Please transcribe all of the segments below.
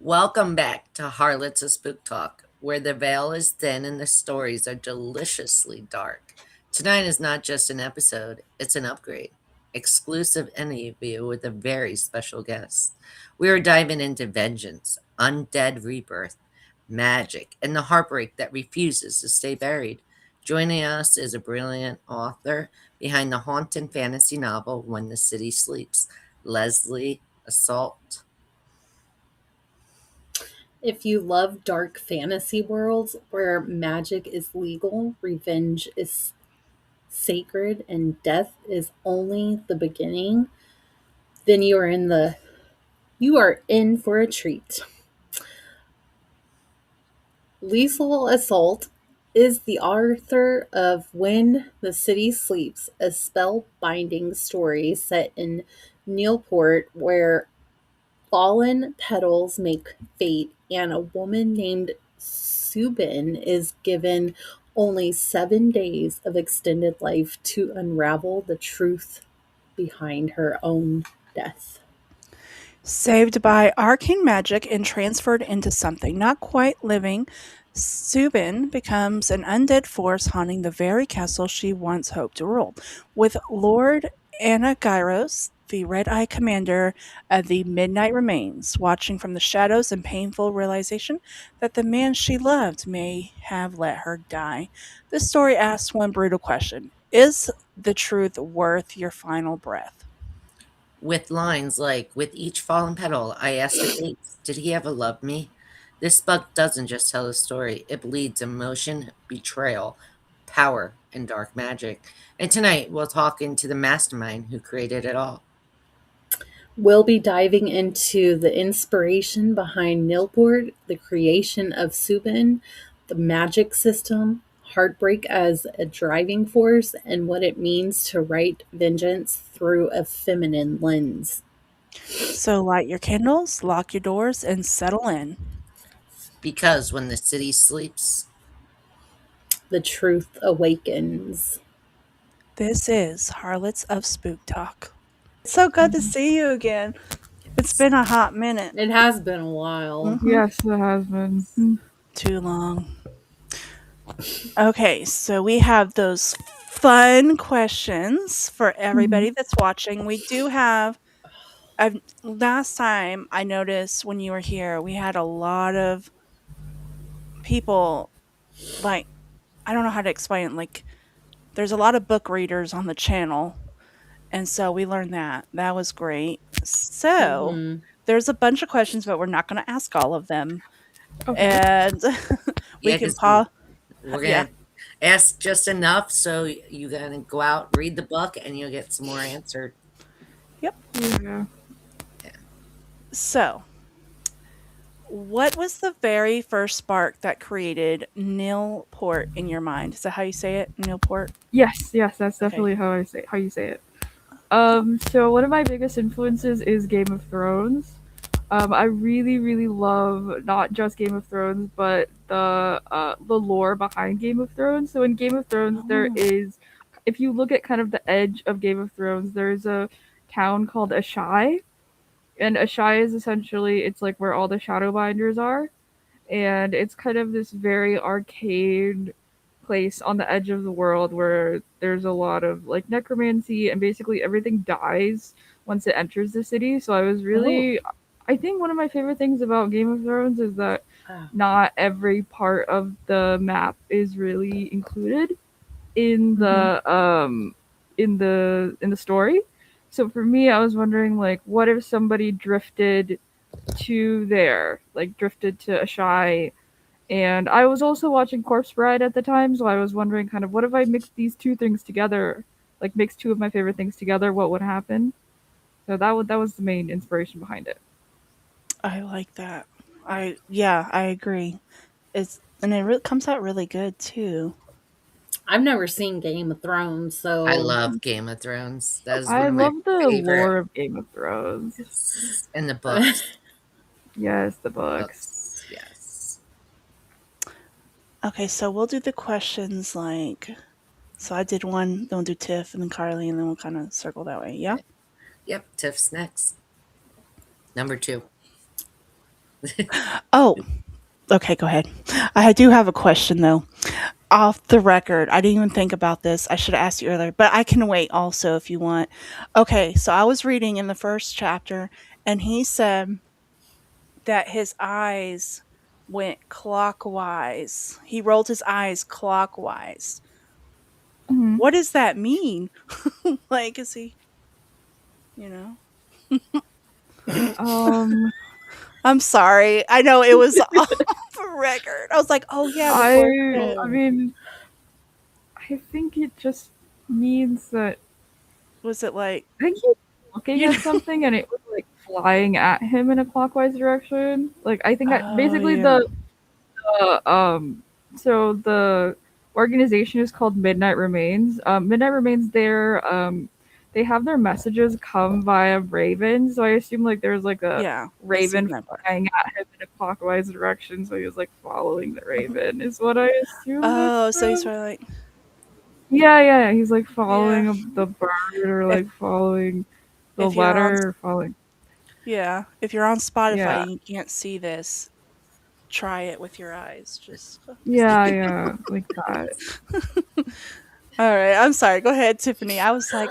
Welcome back to Harlots of Spooktalk, where the veil is thin and the stories are deliciously dark. Tonight is not just an episode, it's an upgrade. Exclusive interview with a very special guest. We are diving into vengeance, undead rebirth, magic, and the heartbreak that refuses to stay buried. Joining us is a brilliant author behind the haunting fantasy novel When the City Sleeps, Lilse Asalt. If you love dark fantasy worlds where magic is legal, revenge is sacred, and death is only the beginning, then you are in for a treat. Lilse Asalt is the author of When the City Sleeps, a spellbinding story set in Nilport where fallen petals make fate, and a woman named Subin is given only 7 days of extended life to unravel the truth behind her own death. Saved by arcane magic and transferred into something not quite living, Subin becomes an undead force haunting the very castle she once hoped to rule. With Lord Anagyros, the Red Eye commander of the Midnight Remains, watching from the shadows in painful realization that the man she loved may have let her die. This story asks one brutal question: is the truth worth your final breath? With lines like, "With each fallen petal, I asked the fates, did he ever love me?" This book doesn't just tell a story, it bleeds emotion, betrayal, power, and dark magic. And tonight, we'll talk into the mastermind who created it all. We'll be diving into the inspiration behind Nilport, the creation of Subin, the magic system, heartbreak as a driving force, and what it means to write vengeance through a feminine lens. So light your candles, lock your doors, and settle in. Because when the city sleeps, The truth awakens. This is Harlots of Spooktalk. It's so good to see you again. It's been a hot minute. It has been a while. Yes, it has been. Too long. Okay, so we have those fun questions for everybody that's watching. We do have. Last time I noticed when you were here, we had a lot of people. Like, I don't know how to explain it. Like, there's a lot of book readers on the channel. And so we learned that. That was great. So Mhm. there's a bunch of questions, but we're not going to ask all of them. Okay. And we yeah, can 'cause pause. we're Yeah. gonna ask just enough so you gotta go out, read the book, and you'll get some more answered. Yep. Yeah. So, what was the very first spark that created Nilport in your mind? Is that how you say it? Nilport? Yes, that's Okay. definitely how you say it. So one of my biggest influences is Game of Thrones. I really, really love not just Game of Thrones, but the lore behind Game of Thrones. So in Game of Thrones, there Oh. is, if you look at kind of the edge of Game of Thrones, there's a town called Ashai, and Ashai is essentially it's like where all the Shadowbinders are, and it's kind of this very arcade place on the edge of the world where there's a lot of like necromancy and basically everything dies once it enters the city. So I think one of my favorite things about Game of Thrones is that Ah. not every part of the map is really included in the story. So for me, I was wondering like what if somebody drifted to there, like drifted to Ashai, and I was also watching Corpse Bride at the time, so I was wondering kind of what if I mixed these two things together, like mixed two of my favorite things together, what would happen? So that was the main inspiration behind it. I like that. I agree. It comes out really good too. I've never seen Game of Thrones, I so love Game of Thrones. That is one I of my love the favorite. lore of Game of Thrones. Yes. And the books. Yes, the books. Books, yes. Okay, so we'll do the questions like so I did one, then we'll do Tiff and then Carly and then we'll kind of circle that way. Yeah? Yep, Tiff's next. Number 2. Oh, okay, go ahead. I do have a question though. Off the record, I didn't even think about this. I should have asked you earlier, but I can wait also if you want. Okay, so I was reading in the first chapter, and he said that his eyes went clockwise. He rolled his eyes clockwise. Mhm. What does that mean? Like, is he, you know? Um, I'm sorry. I know it was off the record. I was like, oh yeah, the fourth I pit. Oh, mean, I think it just means that Was it like, I think he's looking you at know? something and it was like flying at him in a clockwise direction. Like I think Oh basically yeah. the so the organization is called Midnight Remains. Midnight Remains they have their messages come via ravens. So I assume like there's like a Yeah, I seen raven that part. flying at him in a clockwise direction, so he was like following the raven is what I assume that's Oh, so he's from. probably like, Yeah, yeah, he's like yeah. following the bird or If like following the if you're on letter or following. yeah, if you're on Spotify Yeah, and you can't see this, try it with your eyes. Just yeah, yeah, like that. all right. I'm sorry. Go ahead, Tiffany. I was like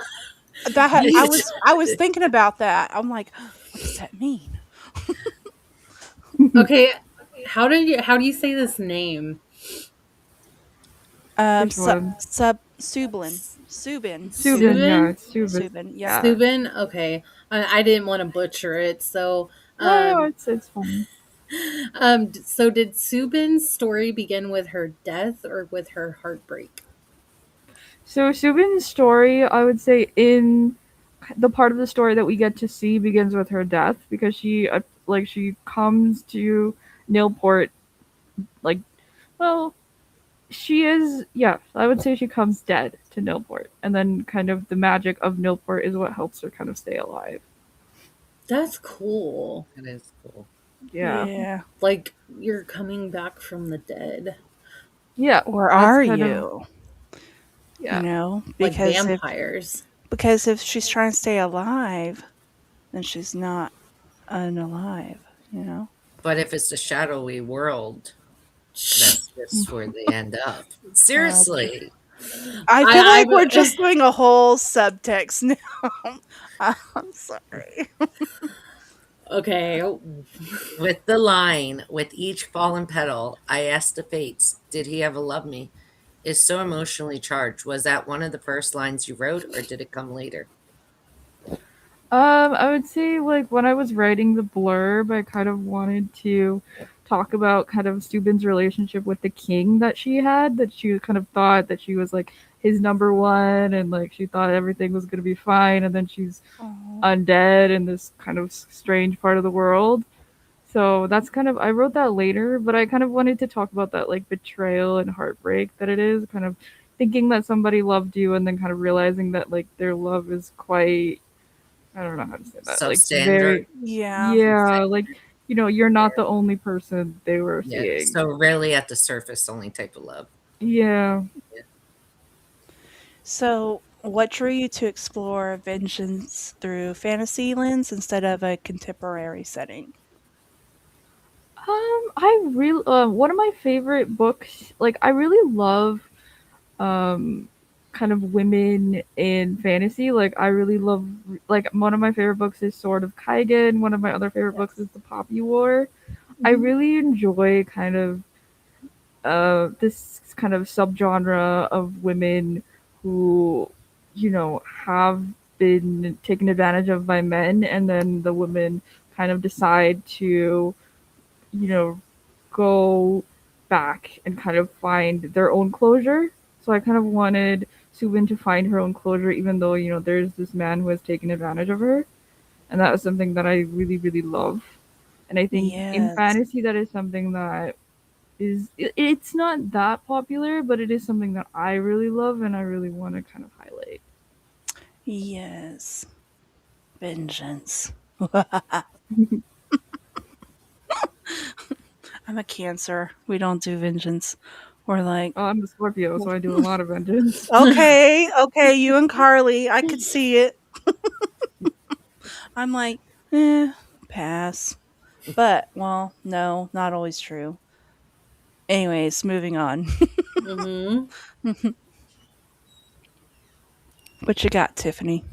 that. I was thinking about that. I'm like, what does that mean? okay. How do you say this name? Which one? Subin, Subin? yeah, it's Subin. Subin. Yep. Yeah. Subin? Okay. I didn't want to butcher it. So, No, no, um, it's fine. so did Subin's story begin with her death or with her heartbreak? So Subin's story, I would say, in the part of the story that we get to see begins with her death because she comes to Nilport like well she is yeah I would say she comes dead to Nilport and then kind of the magic of Nilport is what helps her kind of stay alive. That's cool. That is cool. Yeah, Yeah. Like you're coming back from the dead, yeah, Or that's are kind of you? You yeah. know, like vampires. because if she's trying to stay alive, then she's not unalive. You know. But if it's a shadowy world, that's just where they end up. True. Seriously, I feel I, like we're I just doing a whole subtext now. I'm sorry. okay. with the line, with each fallen petal, I asked the fates, did he ever love me? Is so emotionally charged. Was that one of the first lines you wrote, or did it come later? I would say like when I was writing the blurb, I kind of wanted to talk about kind of Steuben's relationship with the king that she had, that she kind of thought that she was like his number one and like she thought everything was gonna be fine and then she's Oh, undead in this kind of strange part of the world. So that's kind of I wrote that later, but I kind of wanted to talk about that like betrayal and heartbreak that it is, kind of thinking that somebody loved you and then kind of realizing that like their love is quite I don't know how to say that. Like Substandard. very yeah. yeah, like you're not the only person they were Yeah. seeing. So really at the surface only type of love. Yeah. Yeah. So, what drew you to explore vengeance through fantasy lens instead of a contemporary setting? I really one of my favorite books. Like I really love um kind of women in fantasy. Like I really love like one of my favorite books is Sword of Kaigen. One of my other favorite books Yes. is The Poppy War. I Mhm. really enjoy kind of this kind of subgenre of women who, have been taken advantage of by men, and then the women kind of decide to, you know, go back and kind of find their own closure. So I kind of wanted Subin to find her own closure, even though, there's this man who has taken advantage of her. And that was something that I really, really love. And I think in Yes. fantasy, that is something that it's not that popular, but it is something that I really love and I really want to kind of highlight. Yes. Vengeance. I'm a Cancer. We don't do vengeance. We're like, I'm the Scorpio, so I do a lot of vengeance. okay, okay, you and Carly, I could see it. I'm like, pass. But, well, no, not always true. Anyways, moving on. Mm-hmm. What you got, Tiffany?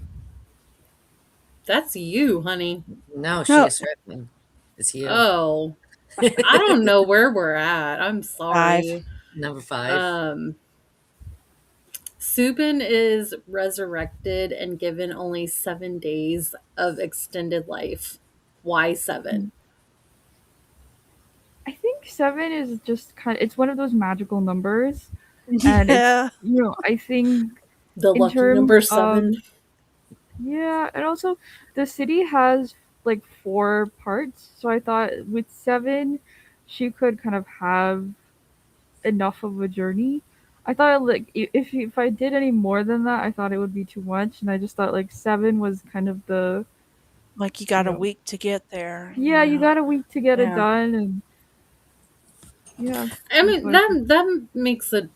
That's you, honey. No, she No, is written. It's you. Oh, I don't know where we're at. I'm 5. sorry. Number 5. Um, Subin is resurrected and given only 7 days of extended life. Why seven? I think 7 is just it's one of those magical numbers, and it's, Yeah. I think The in lucky terms number of, seven. yeah, and also the city has like 4 parts, so I thought with 7 she could kind of have enough of a journey. I thought like if I did any more than that, I thought it would be too much, and I just thought like 7 was kind of the, Like you you got a know, week to get there. yeah, you Yeah. got a week to get it Yeah. done, and yeah, I that's mean what I think. that makes a.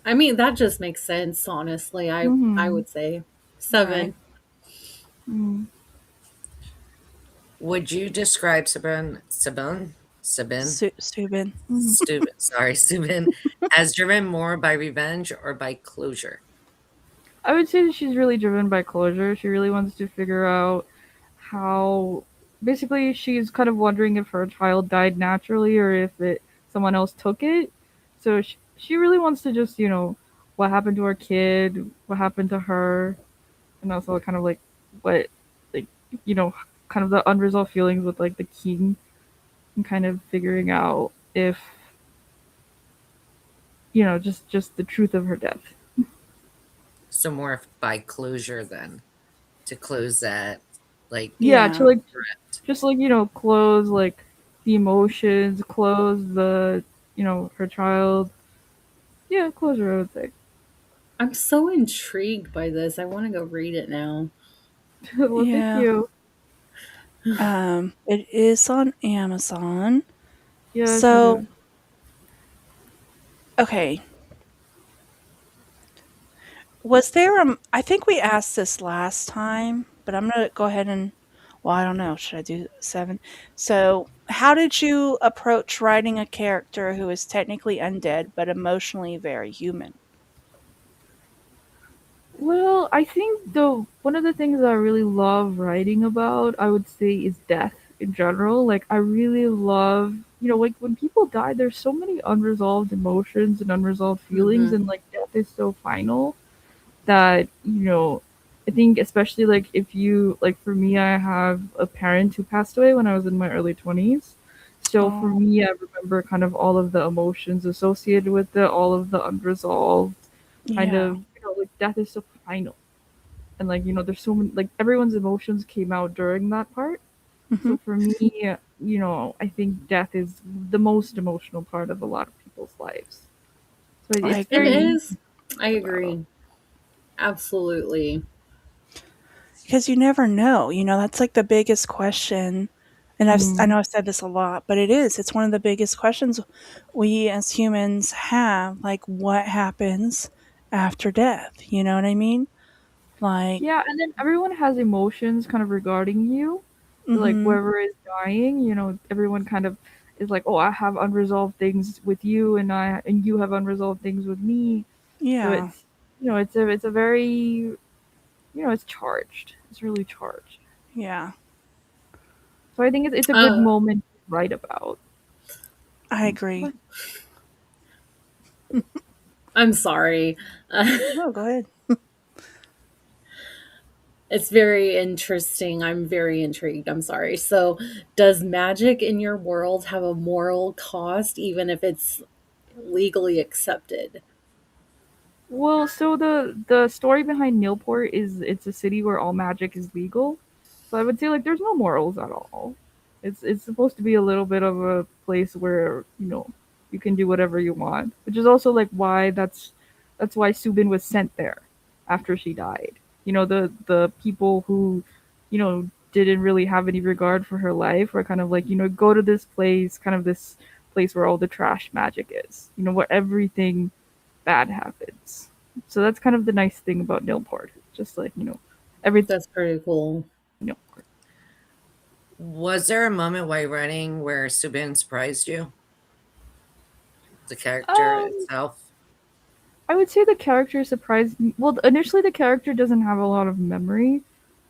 I mean that just makes sense. Honestly, I Mhm. would say Right. seven. Mm. Would you describe Sabin, Subin. Mhm. Steuben, as driven more by revenge or by closure? I would say that she's really driven by closure. She really wants to figure out how. Basically, she's kind of wondering if her child died naturally or if someone else took it. So she really wants to just, what happened to her kid, what happened to her, and also kind of like what, like, you know, kind of the unresolved feelings with like the king, and kind of figuring out if, just the truth of her death. So more by closure then, to close that, like, Yeah, to Yeah. like threat. just like close like the emotions, close the her child. Yeah, closure, I would say. I'm so intrigued by this. I want to go read it now. Well, thank Yeah. you. It is on Amazon. Yes, it So, is. okay. Was there I think we asked this last time, but I'm going to go ahead and, well, I don't know. Should I do 7? So, how did you approach writing a character who is technically undead but emotionally very human? Well, I think the one of the things I really love writing about, I would say, is death in general. Like I really love, like when people die, there's so many unresolved emotions and unresolved feelings, Mm-hmm. and like death is so final that I think especially like if you like for me, I have a parent who passed away when I was in my early 20s, so for Oh, me I remember kind of all of the emotions associated with it, all of the unresolved kind yeah. of, like death is so final, and like there's so many, like everyone's emotions came out during that part. Mhm. So for me, I think death is the most emotional part of a lot of people's lives, so I it's It very agree. is. easy I to write about. agree. Absolutely. Because you never know, that's like the biggest question. And I Mm. know I've said this a lot, but it's one of the biggest questions we as humans have, like what happens after death? You know what I mean? Like, Yeah, and then everyone has emotions kind of regarding you. So, like mhm. whoever is dying, everyone kind of is like, "Oh, I have unresolved things with you, and you have unresolved things with me." So Yeah. it's a very, it's charged. It's really charged. Yeah. So I think it's a good Uh, moment to write about. I agree. But I'm sorry. Uh, No, go ahead. it's very interesting. I'm very intrigued. I'm sorry. So, does magic in your world have a moral cost, even if it's legally accepted? Well, so the story behind Nilport is it's a city where all magic is legal. So I would say like there's no morals at all. It's supposed to be a little bit of a place where, you can do whatever you want, which is also like why that's why Subin was sent there after she died. The people who, didn't really have any regard for her life were kind of like, go to this place, kind of this place where all the trash magic is. Where everything bad happens. So that's kind of the nice thing about Nilport. Just like, everything That's pretty cool. Nilport. Was there a moment while running where Subin surprised you? The character Um, itself? I would say the character surprised me. Well, initially the character doesn't have a lot of memory,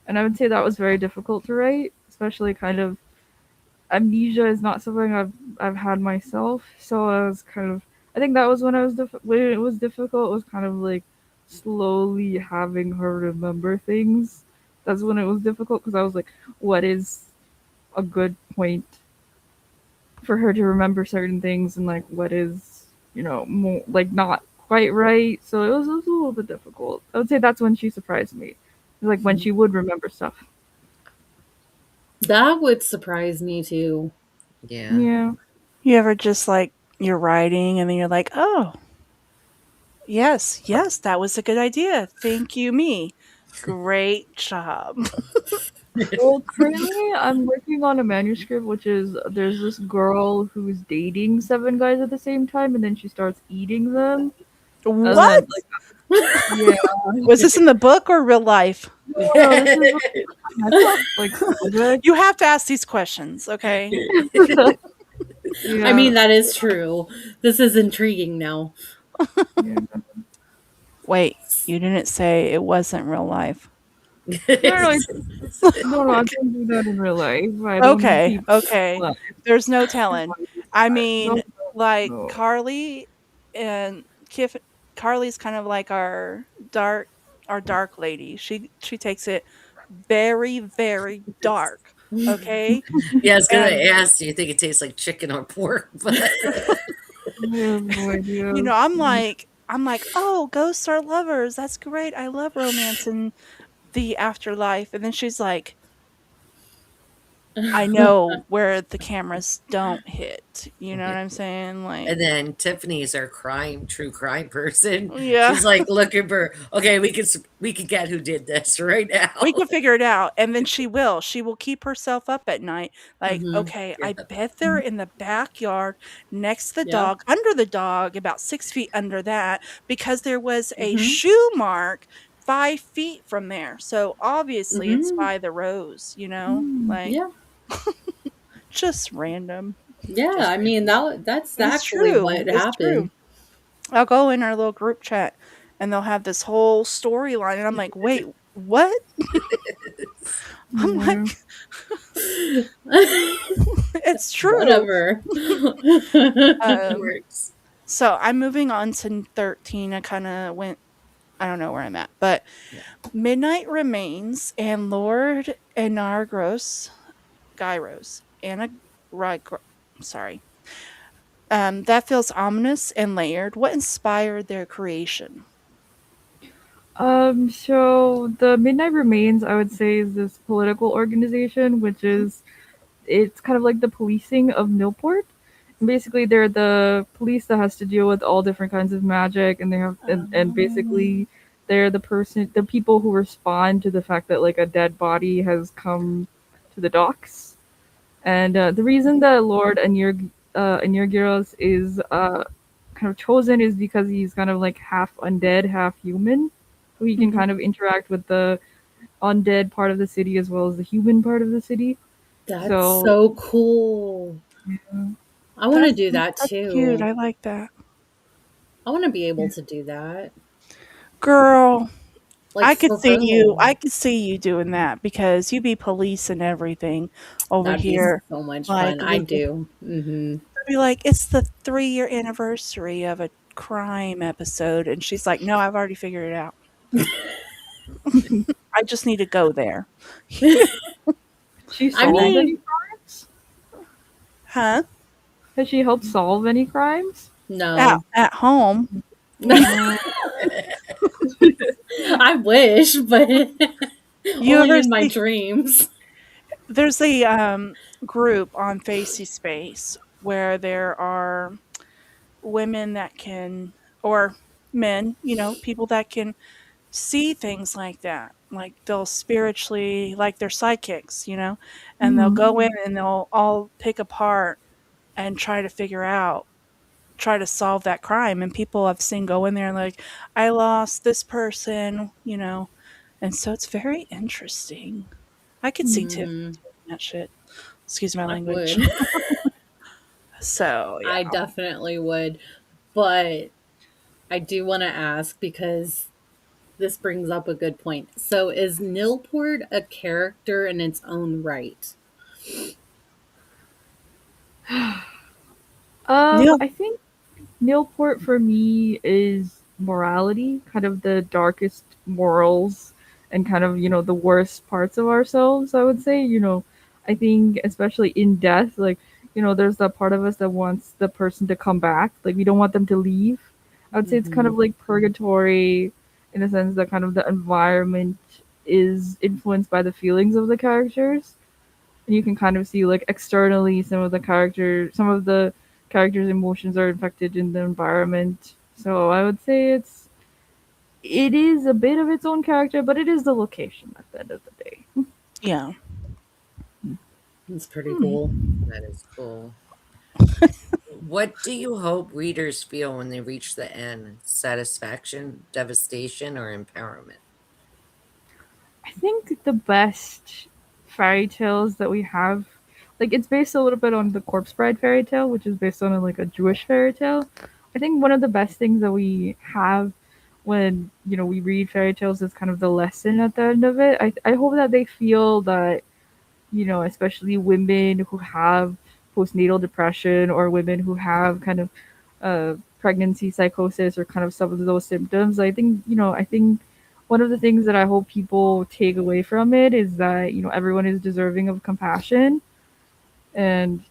and I would say that was very difficult to write, especially kind of amnesia is not something I've had myself. So I was kind of I think that was when when it was difficult. It was kind of like slowly having her remember things. That's when it was difficult because I was like, what is a good point for her to remember certain things and like what is more like not quite right. So it was a little bit difficult. I would say that's when she surprised me, like when she would remember stuff. That would surprise me too. Yeah. Yeah. You ever just like you're writing and then you're like, oh, yes, yes, that was a good idea. Thank you, me. Great job. Well, currently I'm working on a manuscript, which is there's this girl who's dating seven guys at the same time, and then she starts eating them, and What? then like yeah, Was this in the book or real life? no, this is like project. You have to ask these questions, okay? I Yeah, mean, that is true. This is intriguing now. yeah. Wait, you didn't say it wasn't real life. No, no, no, I don't do that in real life. I don't eat Okay, people. okay. Alive. There's no telling. I No, mean, like no. Carly and Kif Carly's kind of like our dark lady. She takes it very, very dark. Okay? Yeah, I was gonna And ask, do you think it tastes like chicken or pork? But I have no idea. I'm like, "Oh, ghosts are lovers. That's great. I love romance and the afterlife." And then she's like, I know where the cameras don't hit. You know what I'm saying? Like, and then Tiffany's our true crime person. yeah, She's like looking for, okay, we can get who did this right we now. can figure it out. And then she will. She will keep herself up at night. Like, Hmm. okay, I Yeah. bet they're in the backyard next to the Yep. dog, under the dog, about 6 feet under that, because there was a Hmm. shoe mark 5 feet from there. So obviously it's Hmm. by the rose, Mm. like Yeah. just random. Yeah. Just I mean, that's It's actually true. what It's true. happened. I'll go in our little group chat and they'll have this whole storyline and I'm like, "Wait, what?" I'm Yeah. like, "It's true." Whatever. It Um, works. so I'm moving on to 13. I don't know where I'm at, but Yeah. Midnight Remains and Lord Enargros, Gyros, Anna, sorry. That feels ominous and layered. What inspired their creation? So the Midnight Remains, I would say, is this political organization, which is it's kind of like the policing of Nilport. And basically, they're the police that has to deal with all different kinds of magic, and they have and Um, basically they're the people who respond to the fact that like a dead body has come to the docks. And the reason that Lord Anirgiros is kind of chosen is because he's kind of like half undead, half human. So he can mhm. kind of interact with the undead part of the city as well as the human part of the city. That's So so cool. yeah. I want to That's do that that's cute. too. I like that. I want to be able to do that. Girl, Like for real. I could see you doing that because you be police and everything over That'd be here. so much Like fun. I with the do. Hmm. be like, it's the 3-year anniversary of a crime episode, and she's like, no, I've already figured it out. I just need to go there. She I solved mean, any crimes? Huh? Has she helped solve any crimes? no. At home. No. I wish, but You only ever in my see dreams. there's a group on Facey Space where there are women that can or men, people that can see things like that. Like they'll spiritually, like they're psychics, and they'll Mhm. go in and they'll all pick apart and try to solve that crime. And people I've seen go in there and like, I lost this person. And so it's very interesting. I could see Tiff Hmm. doing that shit. Excuse my I language. would. So yeah. I definitely would. But I do want to ask because this brings up a good point. So, is Nilport a character in its own right? Neil. I think Nilport for me is morality, kind of the darkest morals and kind of, the worst parts of ourselves, I would say. I think especially in death, like, there's that part of us that wants the person to come back. Like we don't want them to leave. I would say it's kind Hmm. of like purgatory in a sense that kind of the environment is influenced by the feelings of the characters, and you can kind of see like externally some of the characters' emotions are affected in the environment. So I would say it is a bit of its own character, but it is the location at the end of the day. Yeah. It's pretty cool. Hmm. That is cool. What do you hope readers feel when they reach the end? Satisfaction, devastation, or empowerment? I think the best fairy tales that we have, like it's based a little bit on the Corpse Bride fairy tale, which is based on like a Jewish fairy tale. I think one of the best things that we have when we read fairy tales is kind of the lesson at the end of it. I hope that they feel that especially women who have postnatal depression or women who have kind of pregnancy psychosis or kind of some of those symptoms. I think one of the things that I hope people take away from it is that everyone is deserving of compassion, and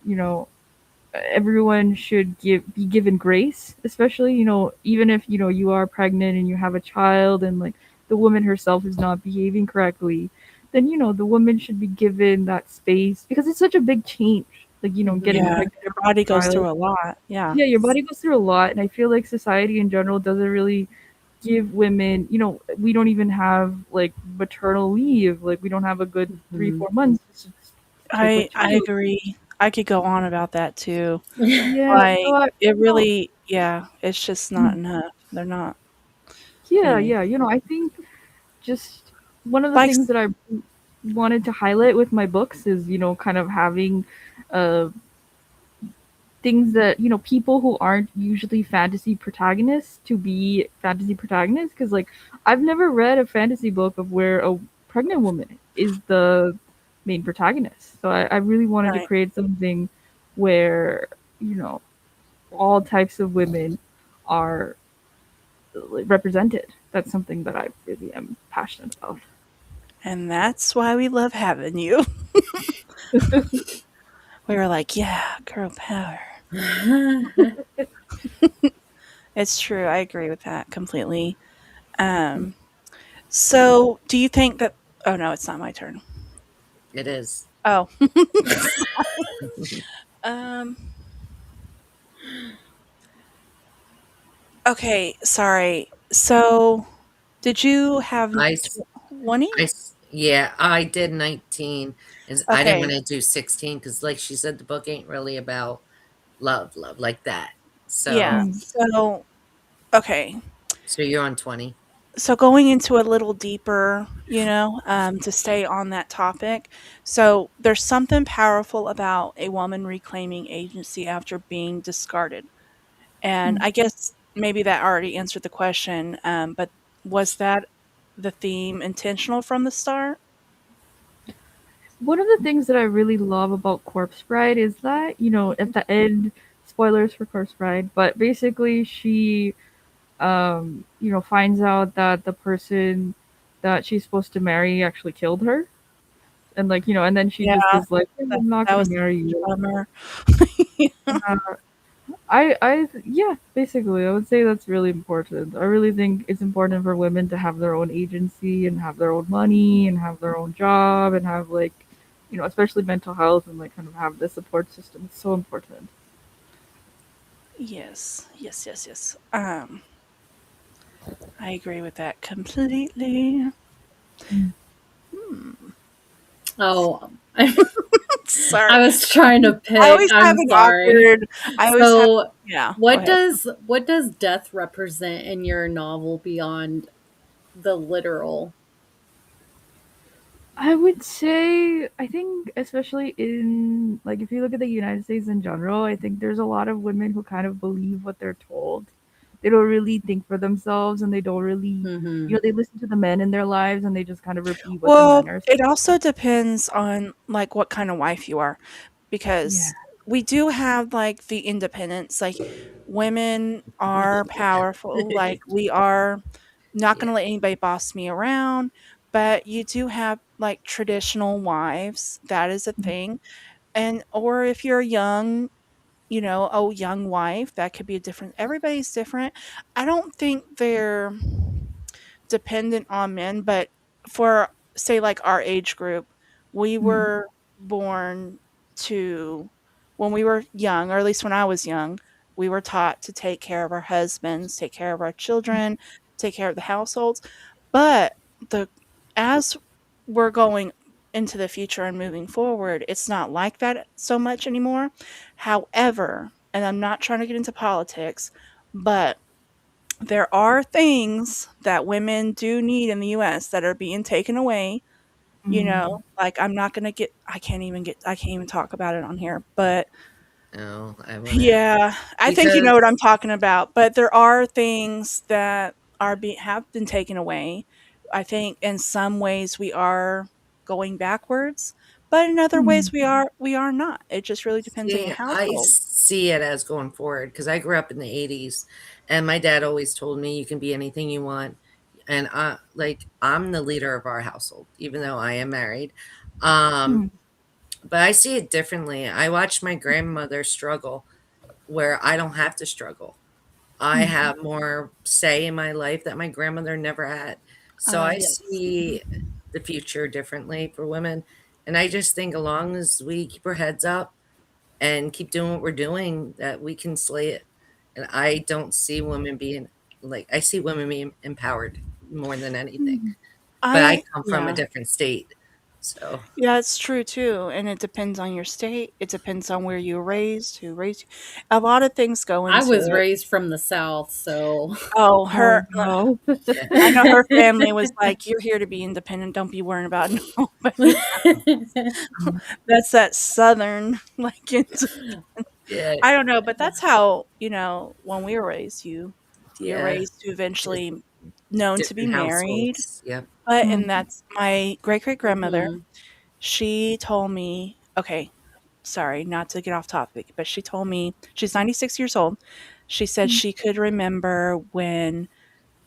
everyone should be given grace, especially even if you are pregnant and you have a child and like the woman herself is not behaving correctly, then the woman should be given that space because it's such a big change, like getting Hmm. Yeah. pregnant Your with body a goes child. through a lot. Yeah. Yeah, your body goes through a lot, and I feel like society in general doesn't really give women, we don't even have like maternal leave, like we don't have a good three Hmm. four months to take with I child. agree. I could go on about that too. Yeah, so Like it you know really, yeah, it's just not enough. They're not yeah, any yeah, I think just one of the like things that I wanted to highlight with my books is, kind of having uh things that, people who aren't usually fantasy protagonists to be fantasy protagonists, because like I've never read a fantasy book of where a pregnant woman is the main protagonist. So I really wanted to right. create something where, you know, all types of women are represented. That's something that I really am passionate about. And that's why we love having you. We were like, yeah, girl power. It's true. I agree with that completely. Um, so do you think that oh no, it's not my turn. It is. Oh. um okay, sorry. So did you have I, s- 20? yeah, I did 19. And I didn't want Okay. to do 16 because, like she said, the book ain't really about love like that. Yeah. So, Mm. So okay. so you're on 20. So going into a little deeper, to stay on that topic. So there's something powerful about a woman reclaiming agency after being discarded. And Mm. I guess maybe that already answered the question. But was that the theme intentional from the start? One of the things that I really love about Corpse Bride is that, at the end, spoilers for Corpse Bride, but basically she, finds out that the person that she's supposed to marry actually killed her. And like, and then she Yeah, just is like, "Eh, that, I'm not that gonna was marry a you." bummer. Uh, yeah, basically, I would say that's really important. I really think it's important for women to have their own agency and have their own money and have their own job and have like, especially mental health and like kind of have the support system. It's so important. Yes, yes, yes, yes. I agree with that completely. Mm. Hmm. Oh, Sorry. I was trying to I pick. always have I'm an sorry. awkward I always have So, yeah, go what ahead. does death represent in your novel beyond the literal? I would say, I think, especially in, like, if you look at the United States in general, I think there's a lot of women who kind of believe what they're told. They don't really think for themselves and they don't really, Hmm. they listen to the men in their lives and they just kind of repeat what the Well, men are it saying. also depends on like what kind of wife you are, Yeah. because we do have like the independence, like women are powerful, like we are not going Yeah. to let anybody boss me around, but you do have like traditional wives, that is a thing. And or if you're young, oh, young wife, that could be a different, everybody's different. I don't think they're dependent on men, but for say like our age group, we Mm. were born to when we were young, or at least when I was young, we were taught to take care of our husbands, take care of our children, take care of the households. But the as we're going into the future and moving forward, it's not like that so much anymore. However, and I'm not trying to get into politics, but there are things that women do need in the US that are being taken away, Mm. like I can't even talk about it on here, but No, I wouldn't yeah, I think you know what I'm because talking about, but there are things that have been taken away. I think in some ways we are going backwards, but in other ways Mm. we are not. It just really depends on your see, I household. see it as going forward because I grew up in the 80s and my dad always told me you can be anything you want. And I'm the leader of our household, even though I am married. Um, Mm. but I see it differently. I watched my grandmother struggle where I don't have to struggle. I Mm. have more say in my life that my grandmother never had. So I Yes. see the future differently for women. And I just think as long as we keep our heads up and keep doing what we're doing, that we can slay it. And I don't see women being I see women being empowered more than anything. Mm. But I I come from a Yeah. different state. So, Yeah, it's true too, and it depends on your state, it depends on where you were raised, who raised you. A lot of things go I into was it. raised from the South, so Oh, Oh, wow. yeah. I know her family was like, "You're here to be independent, don't be worrying about nobody." That's that Southern, like, it's Yeah. I don't know, but that's how, when we were raised, you're Yeah. raised to Just eventually known to be different married, households. Yep. and Mm. that's my great-great-grandmother. Mhm. She told me, okay, sorry, not to get off topic, but she told me she's 96 years old. She said Mm. she could remember when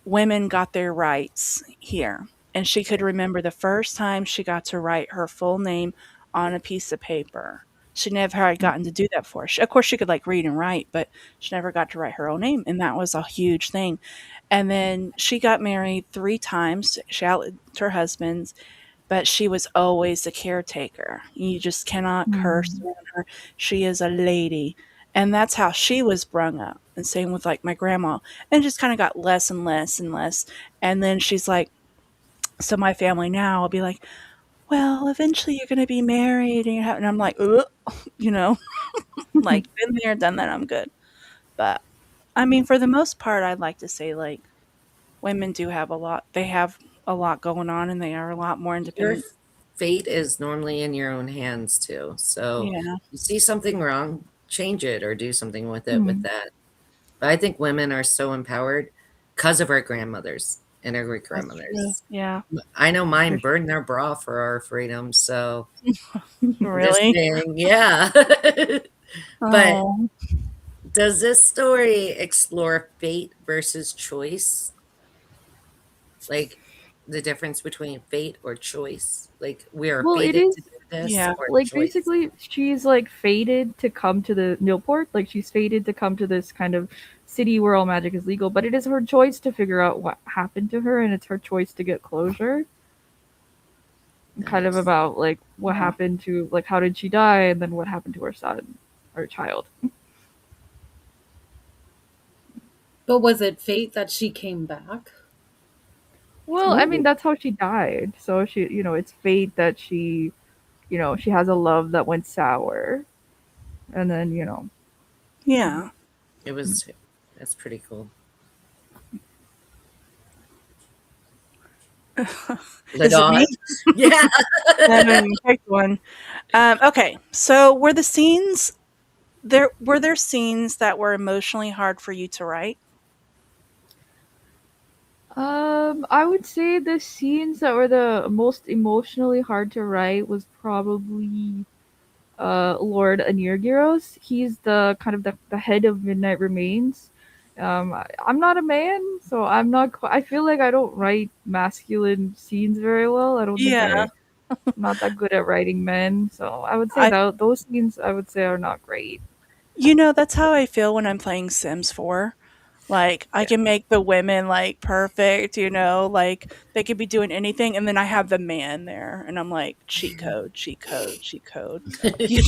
women got their rights here. And she could remember the first time she got to write her full name on a piece of paper. She never had gotten to do that before. Of course, she could like read and write, but she never got to write her own name. And that was a huge thing. And then she got married 3 times. She outlived her husbands, but she was always the caretaker. You just cannot curse Mm. around her. She is a lady. And that's how she was brung up. And same with like my grandma. And just kind of got less and less and less. And then she's like, so my family now will be like, well, eventually you're going to be married. And I'm like, ugh, you know, like been there, done that. I'm good. But I mean, for the most part, I'd like to say like women do have a lot. They have a lot going on and they are a lot more Your independent. fate is normally in your own hands too. So Yeah. you see something wrong, change it or do something with it with Mm. that. But I think women are so empowered because of our grandmothers and our great That's true. grandmothers. Yeah. I know mine For sure. burned their bra for our freedom. So I'm just Really? saying, yeah. But Oh. does this story explore fate versus choice? Like the difference between fate or choice? Like we are Well, it fated to is, do this Yeah. or like, choice? basically, she's, like, fated to come to the Nilport. Like, she's fated to come to this kind of city where all magic is legal, but it is her choice to figure out what happened to her, and it's her choice to get closure. Kind of Nice. about, like, what Yeah. happened to, like, how did she die, and then what happened to her son or child. But was it fate that she came back? Well, I mean, Ooh. that's how she died. So she, it's fate that she, she has a love that went sour. And then, Yeah. It was that's pretty cool. The Is it me? dogs. Yeah. I haven't even picked one. Okay, so were there scenes that were emotionally hard for you to write? I would say the scenes that were the most emotionally hard to write was probably Lord Anirgiros. He's the kind of the head of Midnight Remains. I'm not a man, so I'm not. I feel like I don't write masculine scenes very well. I don't think Yeah, I'm not that good at writing men. So I would say I that those scenes I would say are not great. that's how I feel when I'm playing Sims 4. Like, I Yeah. can make the women, like, perfect, like, they could be doing anything, and then I have the man there, and I'm like, "Cheat code, cheat code, cheat code." You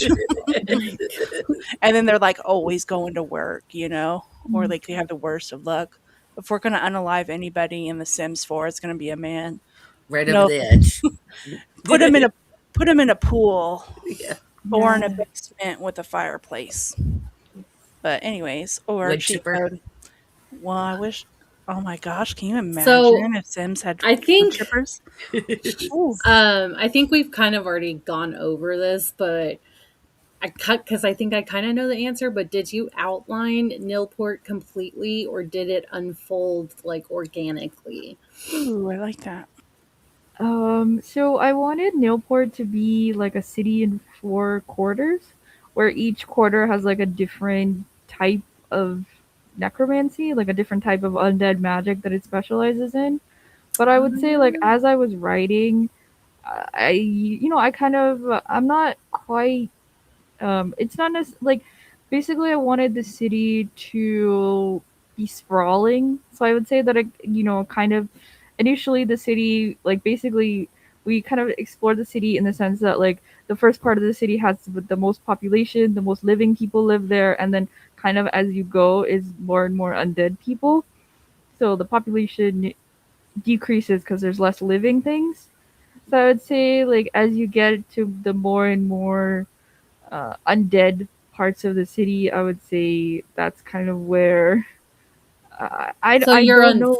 and then they're, like, always going to work, or, Mm. like, they have the worst of luck. If we're gonna unalive anybody in The Sims 4, it's gonna be a man. Right over No, the edge. put him in a put him in a pool Yeah. or in a Yeah. basement with a fireplace. But anyways, or Wood cheat chipper. code. Well, I wish oh my gosh, can you So imagine if Sims had I wood think chippers? Ooh. I think we've kind of already gone over this, but I cut because I think I kind of know the answer. But did you outline Nilport completely, or did it unfold like organically? Ooh, I like that. So I wanted Nilport to be like a city in four quarters, where each quarter has like a different type of necromancy, like a different type of undead magic that it specializes in. But I would say, like, Um, as I was writing, I kind of, I'm not quite it's not like basically I wanted the city to be sprawling. So I would say that kind of initially the city like basically we kind of explored the city in the sense that like the first part of the city has the most population, the most living people live there, and then kind of as you go is more and more undead people. So the population decreases because there's less living things. So I would say like as you get to the more and more undead parts of the city, I would say that's kind of where so I don't know.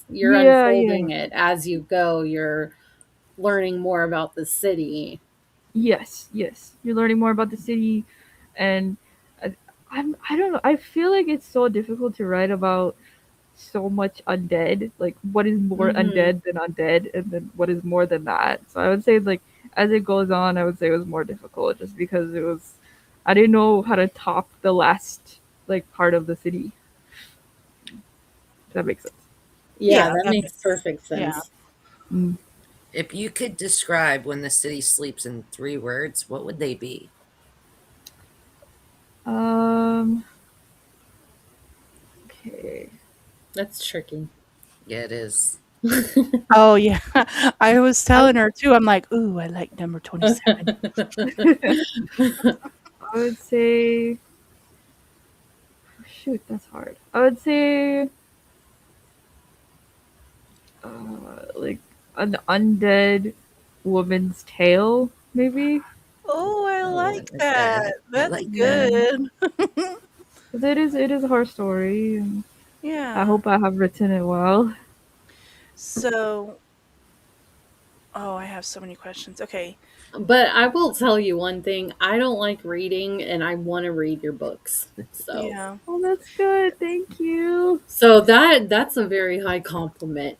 you're Yeah, yeah, unfolding it as you go. You're learning more about the city. yes, yes. You're learning more about the city, and I, I don't know. I feel like it's so difficult to write about so much undead. Like, what is more Hmm. undead than undead, and then what is more than that? So I would say like as it goes on, I would say it was more difficult just because it was. I didn't know how to top the last like part of the city. If that makes sense. Yeah, Yeah, that that makes makes perfect yeah. sense. Mm. If you could describe when the city sleeps in 3 words, what would they be? Um. Okay. That's tricky. Yeah, it is. Oh, yeah. I was I telling her too, I'm like, "Ooh, I like number 27." I would say. Shoot, that's hard. I would say. Like an undead woman's tale, maybe. Oh, I Oh, I like like that. that. I That's like that. Yeah. good. 'Cause it is a horror story, and I Yeah. hope I have written it well. So oh, I have so many questions. Okay. But I will tell you one thing. I don't like reading and I want to read your books. So Yeah. Oh, that's good. Thank you. that's a very high compliment.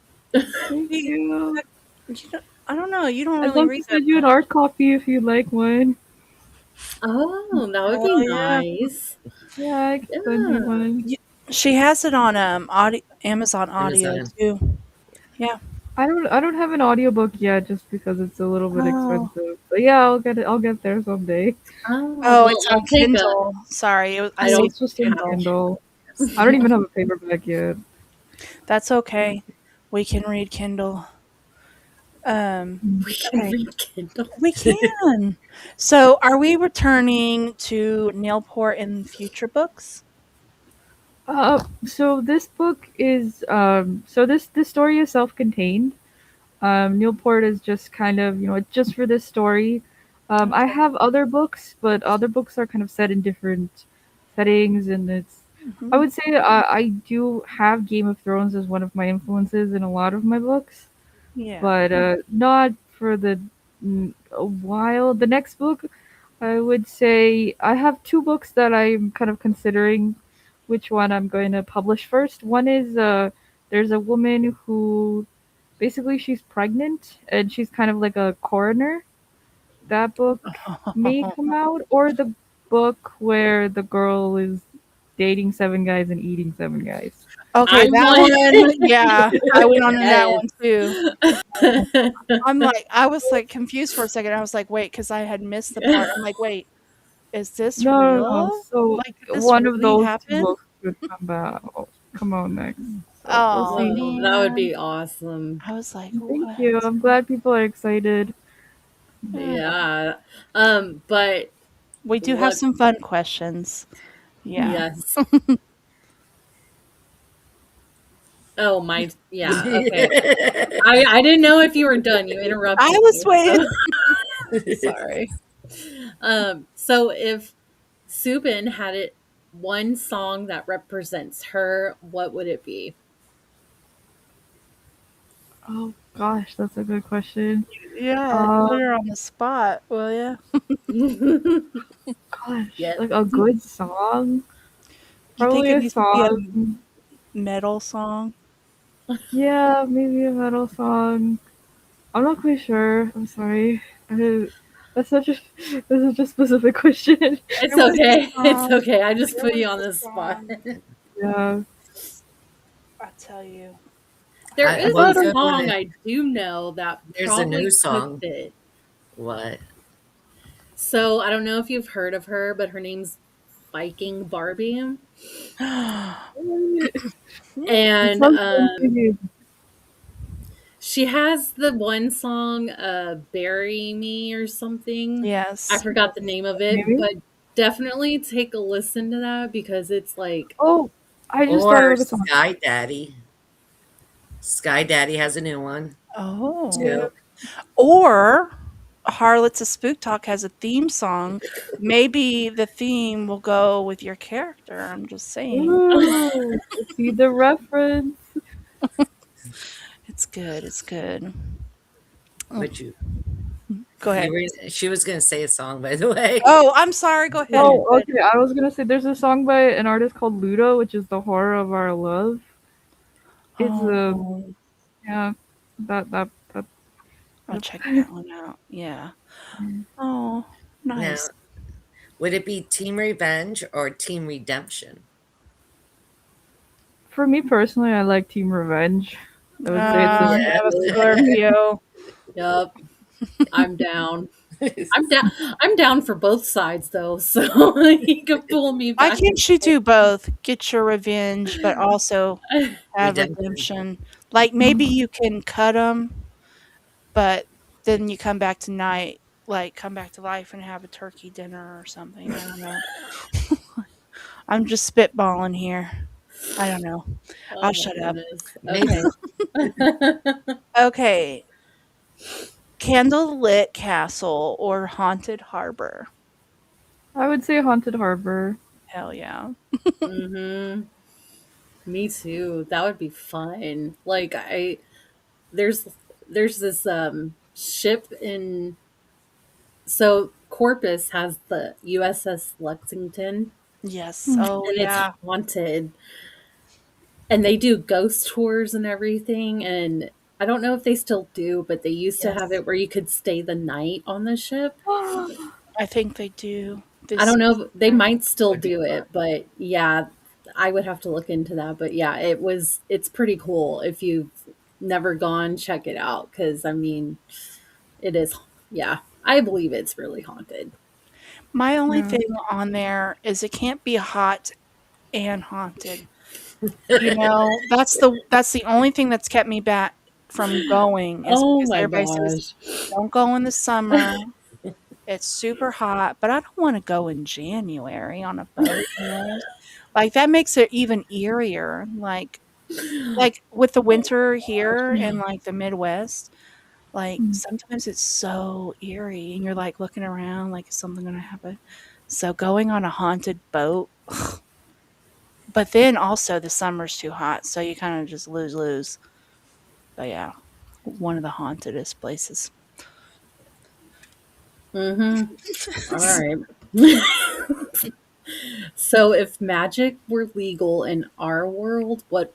Thank You you. you don't I don't know, you don't I'd really love read to that send you an much. art copy if you'd like one. Oh, that would be Oh, yeah. nice. Yeah, I can send you Yeah. one. Y She has it on, Amazon Audio Amazon. too. Yeah. I don't have an audiobook yet just because it's a little bit Oh. expensive. But yeah, I'll get it. I'll get there someday. Oh, Oh, well, it's I'll on take a Kindle. Sorry, I Oh, saved it's just it in on Kindle. Kindle. Yes. I don't even have a paperback yet. That's okay. We can read Kindle. we can Okay. read Kindle. We can. So, are we returning to Nilport in future books? So this book is so this story is self-contained. Newport is just kind of it's just for this story. I Okay. have other books, but other books are kind of set in different settings, and it's I Mhm. would say I do have Game of Thrones as one of my influences in a lot of my books, Yeah. but not for a while. The next book, I would say I have two books that I'm kind of considering which one I'm going to publish first. One is there's a woman who basically she's pregnant and she's kind of like a coroner. That book may come out, or the book where the girl is dating seven guys and eating seven guys. I Okay, that want. one, yeah, I went on in that Yes. one too. I was like confused for a second. I was like, wait, because I had missed the part. I'm like, wait, is this No, no, no. real? So Like, did this one of really those two happen? books could come out next. So we'll Oh see. Oh, that would man, be awesome. I was like, Thank you. what? I'm glad people are excited. Uh, Yeah. But we do have what? some fun questions. Yeah. Yes. Oh, my. Yeah. Okay. I didn't know if you were done. You I interrupted was me. waiting. So, Sorry. so if Subin had one song that represents her, what would it be? Oh gosh, that's a good question. Yeah, put Um, her on the spot, will ya? gosh, Yep. like a good song. You think Probably it a needs to be a song. metal song? Yeah, maybe a metal song. I'm not quite sure. I'm sorry. I didn't, that's such a that's such a specific question. It's It was the okay. It's song. okay. I just It put was you on the the spot. song. Yeah, I tell you. There I is Well, a you thought of could want song to. I do know that There's a new probably could song. fit. What? So I don't know if you've heard of her, but her name's Viking Barbie. it And sounds familiar. she has the one song, Bury Me or something. I Yes. forgot the name of it, Maybe. but definitely take a listen to that because it's like, Oh, I just thought Or of a song. Sky Daddy. Sky Daddy has a new one Oh. Yeah. too. Or Harlots of Spooktalk has a theme song. Maybe the theme will go with your character. I'm just saying. Ooh, I see the reference. It's good. It's good. Mm, But go ahead. she was gonna say a song, by the way. Oh, I'm sorry. Go ahead. Oh, Go ahead. okay. I was gonna say there's a song by an artist called Ludo, which is the horror of our love. It's Oh, yeah, that I'll yep. check that one out. Yeah. Oh, Now, nice. would it be Team Revenge or Team Redemption? For me personally, I like Team Revenge. I would say it's You Yeah. have a a Scorpio. yep, I'm down. I'm down. I'm down for both sides though, so you can pull me Why back and can't you forth. do both? Get your revenge, but also have Redemption. redemption. Like maybe you can cut them, but then you come back tonight, like come back to life and have a turkey dinner or something. I don't know. I'm just spitballing here. I don't know. Oh I'll my shut up. goodness. Maybe. Okay. Okay. Candlelit castle or haunted harbor? I would say Haunted Harbor. Hell yeah. Mhm. Me too. That would be fun. Like there's there's this ship in so Corpus has the USS Lexington Yes. Hmm. Oh and it's yeah. haunted and they do ghost tours and everything and I don't know if they still do, but they used to have Yes. it where you could stay the night on the ship. I think they do. I This don't know if they might still Would be do fun. it, but yeah, I would have to look into that. But yeah, it's pretty cool. If you've never gone, check it out because I mean, it is, yeah, I believe it's really haunted. my only Yeah. thing on there is it can't be hot and haunted. You know, that's the only thing that's kept me back from going is Oh because my everybody says, gosh. "Don't go in the summer. It's super hot," but I don't wanna go in January on a boat, you know? Like, that makes it even eerier, like, with the Oh winter my here gosh. in, like, the Midwest, like, Hmm. sometimes it's so eerie, and you're, like, looking around like, "Is something gonna happen?" So, going on a haunted boat But then also the summer's too hot, so you kind of just lose. But yeah, one of the hauntedest places. Mm-hmm. All right. So if magic were legal in our world, what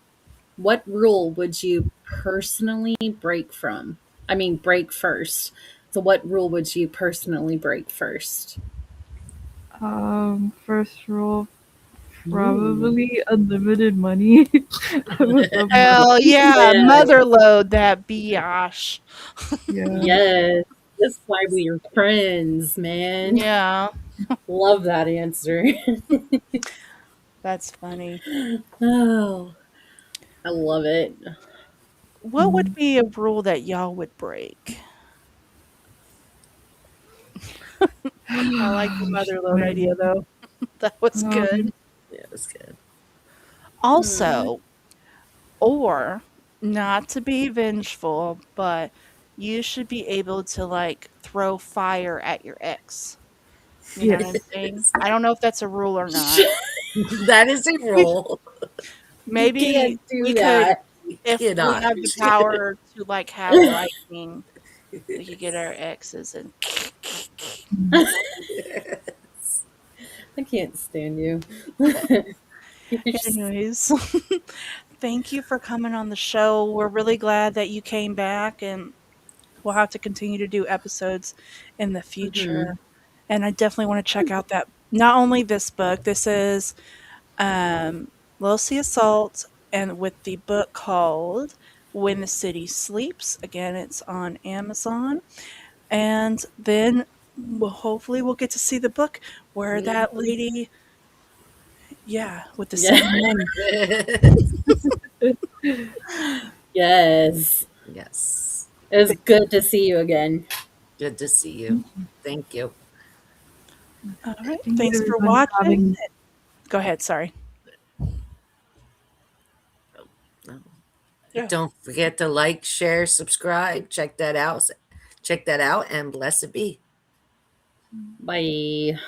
rule would you personally break from? I mean, break first. So what rule would you personally break first? First rule, Ooh. probably unlimited money. I would love money. Hell yeah, Yeah. mother load that biatch. Yeah. Yes. That's why we are friends, man. Yeah, Love that answer. that's funny. Oh, I love it. What would be a rule that y'all would break? I like the mother load idea though. That was good. Um, Yeah, that's good. Hmm. Also, or not to be vengeful, but you should be able to like throw fire at your ex. You know what I'm saying? I don't know if that's a rule or not. That is a rule. You Maybe can't do we could, that. You if we cannot. have the power to like have lightning, we could get our exes and I can't stand you. You're just- anyways. Thank you for coming on the show. We're really glad that you came back, and we'll have to continue to do episodes in the Mhm. future. And I definitely want to check out that, not only this book, this is Lilse Asalt, and with the book called When the City Sleeps. Again, it's on Amazon. And then hopefully we'll get to see the book where that Mhm. lady, yeah, with the Yeah. 7 men. Yes. Yes. It was good to see you again. Good to see you. Thank you. All right. thank you Thanks for everyone for watching. having me. Go ahead. Sorry. No. Yeah. Don't forget to like, share, subscribe. Check that out. Check that out, and blessed be. Bye.